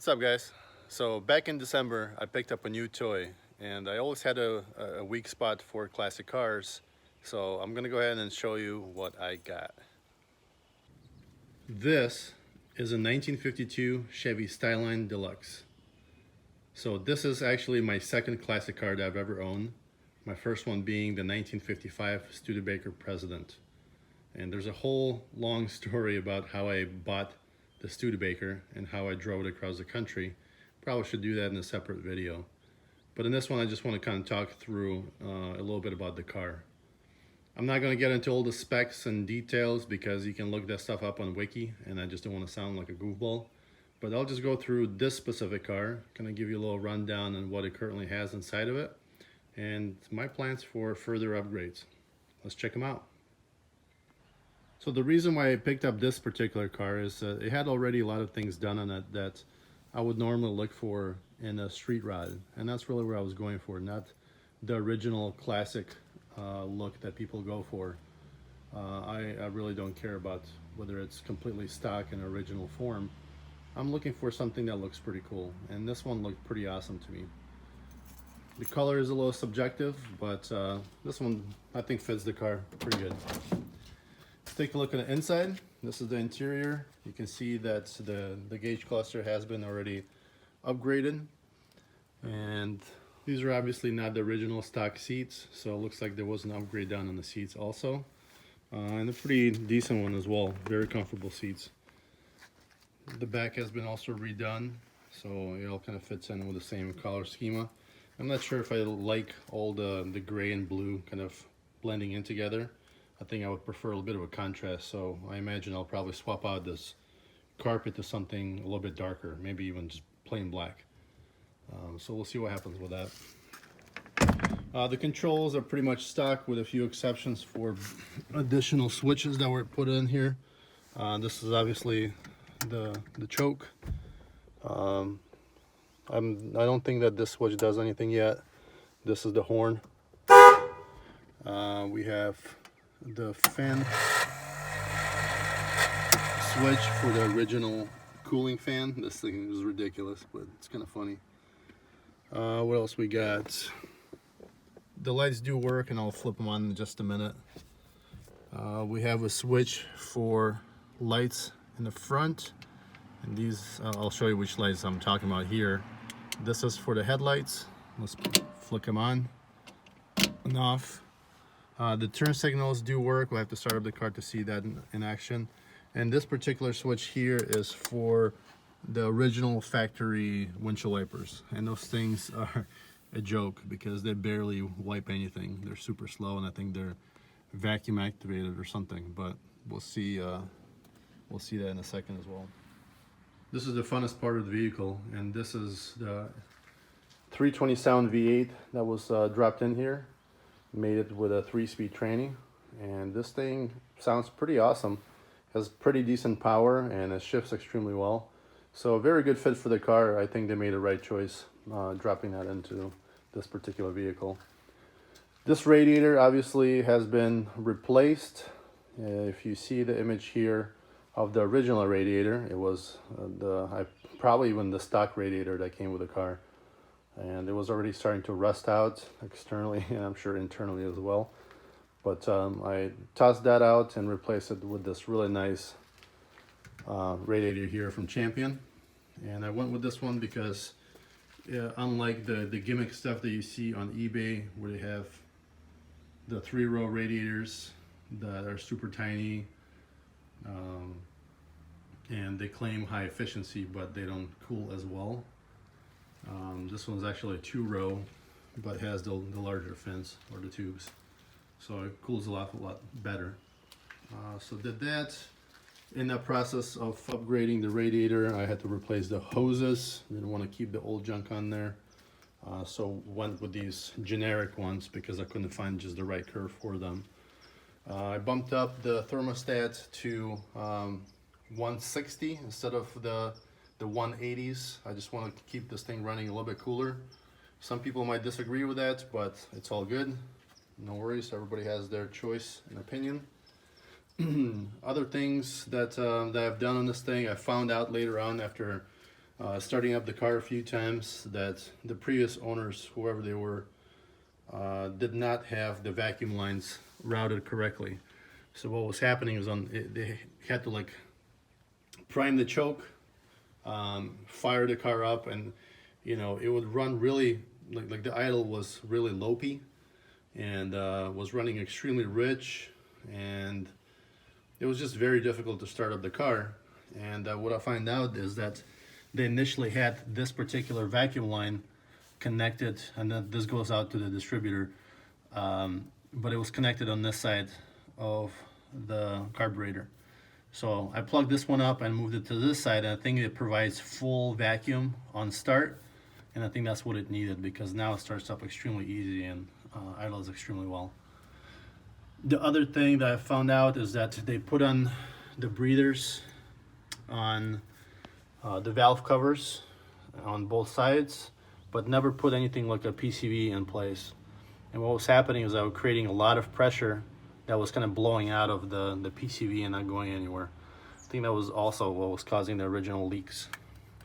What's up, guys? So back in December I picked up a new toy, and I always had a weak spot for classic cars, so I'm gonna go ahead and show you what I got. This is a 1952 Chevy Styleline Deluxe. So this is actually my second classic car that I've ever owned, my first one being the 1955 Studebaker President. And there's a whole long story about how I bought the Studebaker and how I drove it across the country. Probably should do that in a separate video. But in this one, I just want to kind of talk through a little bit about the car. I'm not going to get into all the specs and details because you can look that stuff up on Wiki, and I just don't want to sound like a goofball. But I'll just go through this specific car, kind of give you a little rundown on what it currently has inside of it, and my plans for further upgrades. Let's check them out. So the reason why I picked up this particular car is it had already a lot of things done on it that I would normally look for in a street rod, and that's really where I was going for, not the original classic look that people go for. I really don't care about whether it's completely stock in original form. I'm looking for something that looks pretty cool, and this one looked pretty awesome to me. The color is a little subjective, but this one I think fits the car pretty good. Let's take a look at the inside. This is the interior. You can see that the gauge cluster has been already upgraded, and these are obviously not the original stock seats, so it looks like there was an upgrade done on the seats also, and a pretty decent one as well. Very comfortable seats. The back has been also redone, so it all kind of fits in with the same color schema. I'm not sure if I like all the gray and blue kind of blending in together. I think I would prefer a little bit of a contrast, so I imagine I'll probably swap out this carpet to something a little bit darker, maybe even just plain black. So we'll see what happens with that. The controls are pretty much stock with a few exceptions for additional switches that were put in here. This is obviously the choke. I don't think that this switch does anything yet. This is the horn. We have the fan switch for the original cooling fan. This thing is ridiculous, but it's kind of funny. What else we got? The lights do work, and I'll flip them on in just a minute. We have a switch for lights in the front, and these I'll show you which lights I'm talking about here. This is for the headlights. Let's flick them on and off. The turn signals do work. We'll have to start up the car to see that in action. And this particular switch here is for the original factory windshield wipers, and those things are a joke because they barely wipe anything. They're super slow, and I think they're vacuum activated or something, but we'll see that in a second as well. This is the funnest part of the vehicle, and this is the 327 V8 that was dropped in here. Made it with a 3-speed tranny, and this thing sounds pretty awesome. Has pretty decent power, and it shifts extremely well. So a very good fit for the car. I think they made the right choice dropping that into this particular vehicle. This radiator obviously has been replaced. If you see the image here of the original radiator, it was probably even the stock radiator that came with the car, and it was already starting to rust out externally, and I'm sure internally as well. But I tossed that out and replaced it with this really nice radiator here from Champion. And I went with this one because unlike the gimmick stuff that you see on eBay, where they have the 3-row radiators that are super tiny, and they claim high efficiency, but they don't cool as well. This one's actually a 2-row, but has the larger fins, or the tubes, so it cools a lot better. So did that. In that process of upgrading the radiator, I had to replace the hoses. Didn't want to keep the old junk on there, so went with these generic ones because I couldn't find just the right curve for them. I bumped up the thermostat to 160 instead of the 180s. I just want to keep this thing running a little bit cooler. Some people might disagree with that, but it's all good. No worries, everybody has their choice and opinion. Other things that I've done on this thing, I found out later on after starting up the car a few times that the previous owners, whoever they were, did not have the vacuum lines routed correctly. So what was happening was they had to like prime the choke, fire the car up, and you know, it would run really like the idle was really lopey, and was running extremely rich, and it was just very difficult to start up the car. And what I find out is that they initially had this particular vacuum line connected, and then this goes out to the distributor, but it was connected on this side of the carburetor. So I plugged this one up and moved it to this side, and I think it provides full vacuum on start, and I think that's what it needed, because now it starts up extremely easy and idles extremely well. The other thing that I found out is that they put on the breathers on the valve covers on both sides, but never put anything like a PCV in place. And what was happening is I was creating a lot of pressure that was kind of blowing out of the PCV and not going anywhere. I think that was also what was causing the original leaks.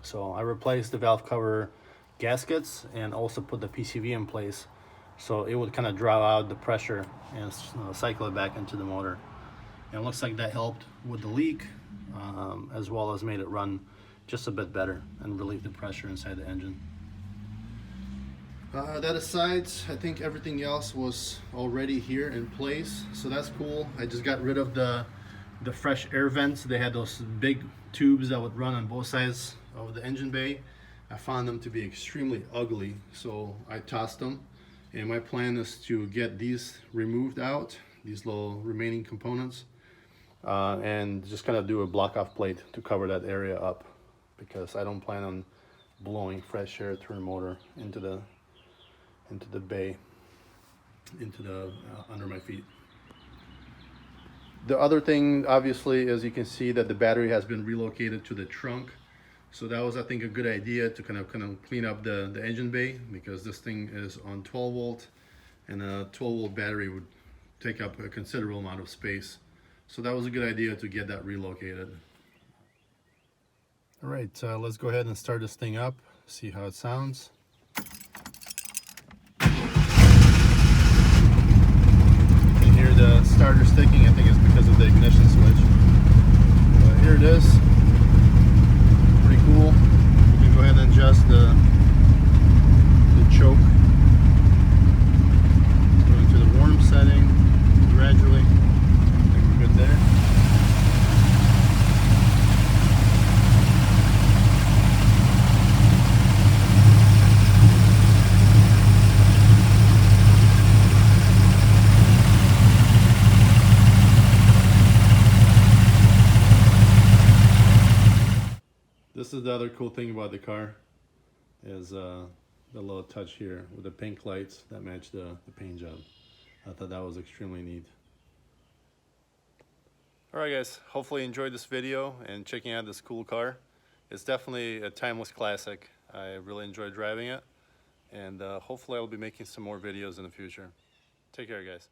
So I replaced the valve cover gaskets and also put the PCV in place, so it would kind of draw out the pressure and cycle it back into the motor. And it looks like that helped with the leak, as well as made it run just a bit better and relieve the pressure inside the engine. That aside, I think everything else was already here in place, so that's cool. I just got rid of the fresh air vents. They had those big tubes that would run on both sides of the engine bay. I found them to be extremely ugly, so I tossed them. And my plan is to get these removed out, these little remaining components, and just kind of do a block off plate to cover that area up, because I don't plan on blowing fresh air through the motor into the bay, into the under my feet. The other thing, obviously, as you can see, that the battery has been relocated to the trunk. So that was, I think, a good idea to kind of clean up the engine bay, because this thing is on 12 volt, and a 12 volt battery would take up a considerable amount of space. So that was a good idea to get that relocated. All right, let's go ahead and start this thing up, see how it sounds. You can hear the starter sticking. I think it's because of the ignition switch. But here it is. Pretty cool. You can go ahead and adjust the choke. Going to the warm setting gradually. I think we're good there. This is the other cool thing about the car, is the little touch here with the pink lights that match the paint job. I thought that was extremely neat. Alright guys, hopefully you enjoyed this video and checking out this cool car. It's definitely a timeless classic. I really enjoyed driving it, and hopefully I'll be making some more videos in the future. Take care guys.